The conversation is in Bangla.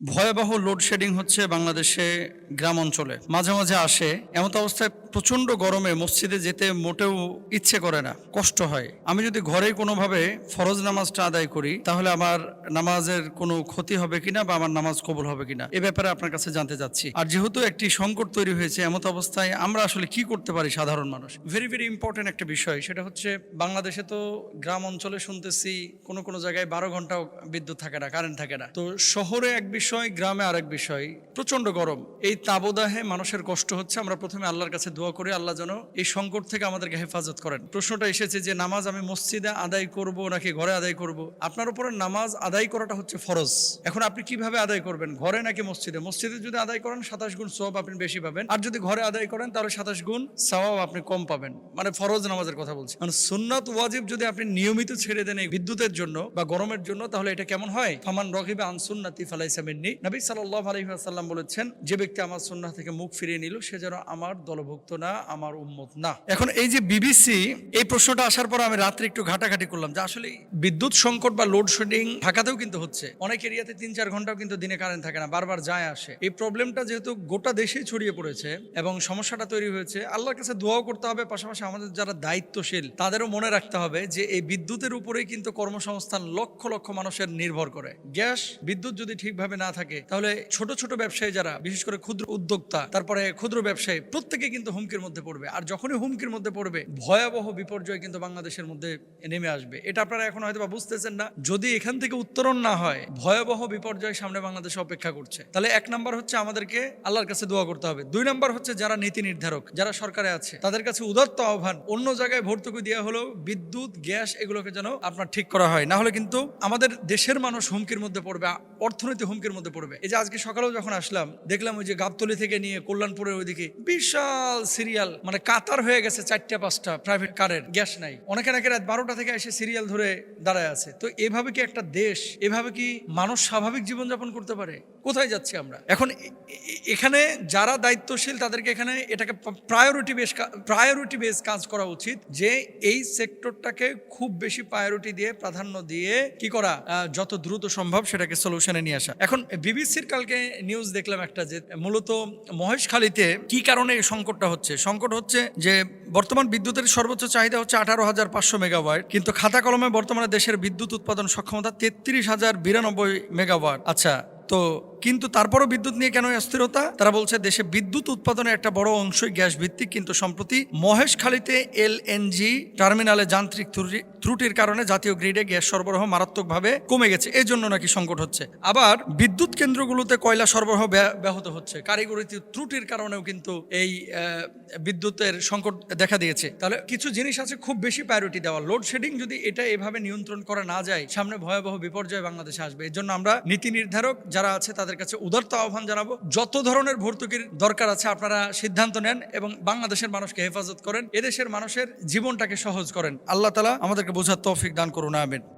ভয়াবহ লোডশেডিং হচ্ছে বাংলাদেশে গ্রাম অঞ্চলে মাঝে মাঝে আসে। এমত অবস্থায় প্রচণ্ড গরমে মসজিদে যেতে মোটেও ইচ্ছে করে না, কষ্ট হয়। আমি যদি ঘরে কোনোভাবে ফরজ নামাজটা আদায় করি তাহলে আমার নামাজের কোনো ক্ষতি হবে কিনা বা আমার নামাজ কবুল হবে কিনা এ ব্যাপারে আপনার কাছে জানতে চাচ্ছি। আর যেহেতু একটি সংকট তৈরি হয়েছে, এমত অবস্থায় আমরা আসলে কি করতে পারি সাধারণ মানুষ? ভেরি ভেরি ইম্পর্টেন্ট একটা বিষয়, সেটা হচ্ছে বাংলাদেশে তো গ্রাম অঞ্চলে শুনতেছি কোনো কোনো জায়গায় 12 ঘন্টাও বিদ্যুৎ থাকে না, কারেন্ট থাকে না। তো শহরে এক বিষয়, গ্রামে আরেক বিষয়। প্রচন্ড গরম, এই তাবদাহে মানুষের কষ্ট হচ্ছে। আমরা প্রথমে আল্লাহর কাছে দোয়া করি আল্লাহ যেন এই সংকট থেকে আমাদেরকে হেফাজত করেন। প্রশ্নটা এসেছে যে নামাজ আমি মসজিদে আদায় করব নাকি ঘরে আদায় করব। আপনার উপরে নামাজ আদায় করাটা হচ্ছে ফরজ। এখন আপনি কিভাবে আদায় করবেন, ঘরে নাকি মসজিদে? মসজিদে যদি আদায় করেন 27 গুণ সওয়াব আপনি বেশি পাবেন, আর যদি ঘরে আদায় করেন তাহলে 27 গুণ সওয়াব আপনি কম পাবেন। মানে ফরজ নামাজের কথা বলছি। মানে সুন্নাত ওয়াজিব যদি আপনি নিয়মিত ছেড়ে দেন এই বিদ্যুতের জন্য বা গরমের জন্য, তাহলে এটা কেমন হয়? ফামান রগিবা আন সুন্নতি ফালাইসা মিন্নি। নবী সাল্লাল্লাহু আলাইহি ওয়াসাল্লাম বলেছেন, যে ব্যক্তি আমার সুন্নাহ থেকে মুখ ফিরিয়ে নিল সে যেন আমার দলভুক্ত না, আমার উম্মত না। এখন এই যে বিবিসি, এই প্রশ্নটা আসার পর আমি রাত্রে একটু ঘাটাঘাটি করলাম যে আসলে বিদ্যুৎ সংকট বা লোডশেডিং ঢাকাতেও কিন্তু হচ্ছে। অনেক এরিয়াতে 3-4 ঘন্টাও কিন্তু দিনে কারেন্ট থাকে না, বারবার যায় আসে। এই প্রবলেমটা যেহেতু গোটা দেশেই ছড়িয়ে পড়েছে এবং সমস্যাটা তৈরি হয়েছে, আল্লাহর কাছে দোয়াও করতে হবে, পাশাপাশি আমাদের যারা দায়িত্বশীল তাদেরও মনে রাখতে হবে যে এই বিদ্যুতের উপরেই কিন্তু কর্মসংস্থান লক্ষ লক্ষ মানুষের নির্ভর করে। গ্যাস বিদ্যুৎ যদি ঠিকভাবে না থাকে তাহলে ছোট ছোট ব্যবসায়ী যারা, বিশেষ করে ক্ষুদ্র উদ্যোক্তা, তারপরে ক্ষুদ্র ব্যবসায়ী, প্রত্যেকে কিন্তু হুমকির মধ্যে পড়বে। আর যখনই হুমকির মধ্যে পড়বে ভয়াবহ বিপর্যয় কিন্তু বাংলাদেশের মধ্যে নেমে আসবে। এটা আপনারা এখন হয়তো বা বুঝতেছেন না। যদি এখান থেকে উত্তরণ না হয়, ভয়াবহ বিপর্যয় সামনে বাংলাদেশে অপেক্ষা করছে। তাহলে 1 নাম্বার হচ্ছে আমাদেরকে আল্লাহর কাছে দোয়া করতে হবে। 2 নাম্বার হচ্ছে যারা নীতি নির্ধারক, যারা সরকারে আছে, তাদের কাছে উদাত্ত আহ্বান, অন্য জায়গায় ভর্তুকি দেওয়া হলো বিদ্যুৎ গ্যাস এগুলোকে যেন আপনার ঠিক করা হয়। না হলে কিন্তু আমাদের দেশের মানুষ হুমকির মধ্যে পড়বে, অর্থনীতি হুমকির মধ্যে পড়বে। এই যে আজকে সকালেও যখন আসলাম দেখলাম ওই যে গাবতলী থেকে নিয়ে কল্যাণপুরের ওইদিকে বিশাল সিরিয়াল, মানে কাতার হয়ে গেছে 4টা-5টা প্রাইভেট কারের, গ্যাস নাই। অনেকে নাকি রাত 12টা থেকে এসে সিরিয়াল ধরে দাঁড়ায় আছে। তো এভাবে কি একটা দেশ, এভাবে কি মানুষ স্বাভাবিক জীবনযাপন করতে পারে? কোথায় যাচ্ছি আমরা এখন? এখানে যারা দায়িত্বশীল তাদেরকে এখানে এটাকে প্রায়োরিটি বেস কাজ করা উচিত, যে এই সেক্টরটাকে খুব বেশি প্রায়োরিটি দিয়ে, প্রাধান্য দিয়ে কি করা, যত দ্রুত সম্ভব সেটাকে সলিউশনে নিয়ে আসা। এখন বিবিসির কালকে নিউজ দেখলাম একটা, যে মূলত মহেশখালীতে কি কারণে এই সংকটটা হচ্ছে। সংকট হচ্ছে যে বর্তমান বিদ্যুতের সর্বোচ্চ চাহিদা হচ্ছে 18,500 মেগাওয়াট, কিন্তু খাতা কলমে বর্তমানে দেশের বিদ্যুৎ উৎপাদন সক্ষমতা 33,092 মেগাওয়াট। আচ্ছা, তো কিন্তু তারপরও বিদ্যুৎ নিয়ে কেন অস্থিরতা? তারা বলছে দেশে বিদ্যুৎ উৎপাদনের একটা বড় অংশই গ্যাস ভিত্তিক, কিন্তু সম্প্রতি মহেশখালীতে এলএনজি টার্মিনালে যান্ত্রিক ত্রুটির কারণে জাতীয় গ্রিডে গ্যাস সরবরাহ মারাত্মকভাবে কমে গেছে, এই জন্য নাকি সংকট হচ্ছে। আবার বিদ্যুৎ কেন্দ্রগুলোতে কয়লা সরবরাহ ব্যাহত হচ্ছে, কারিগরি ত্রুটির কারণেও কিন্তু এই বিদ্যুতের সংকট দেখা দিয়েছে। তাহলে কিছু জিনিস আছে খুব বেশি প্রায়োরিটি দেওয়া। লোডশেডিং যদি এটা এভাবে নিয়ন্ত্রণ করা না যায়, সামনে ভয়াবহ বিপর্যয় বাংলাদেশে আসবে। এর জন্য আমরা নীতি নির্ধারক যারা আছে তাদের কাছে উদারতা আহ্বান জানাবো, যত ধরনের ভর্তুকির দরকার আছে আপনারা সিদ্ধান্ত নেন এবং বাংলাদেশের মানুষকে হেফাজত করেন, এদেশের মানুষের জীবনটাকে সহজ করেন। আল্লাহ তাআলা আমাদেরকে বোঝার তৌফিক দান করুন, আমিন।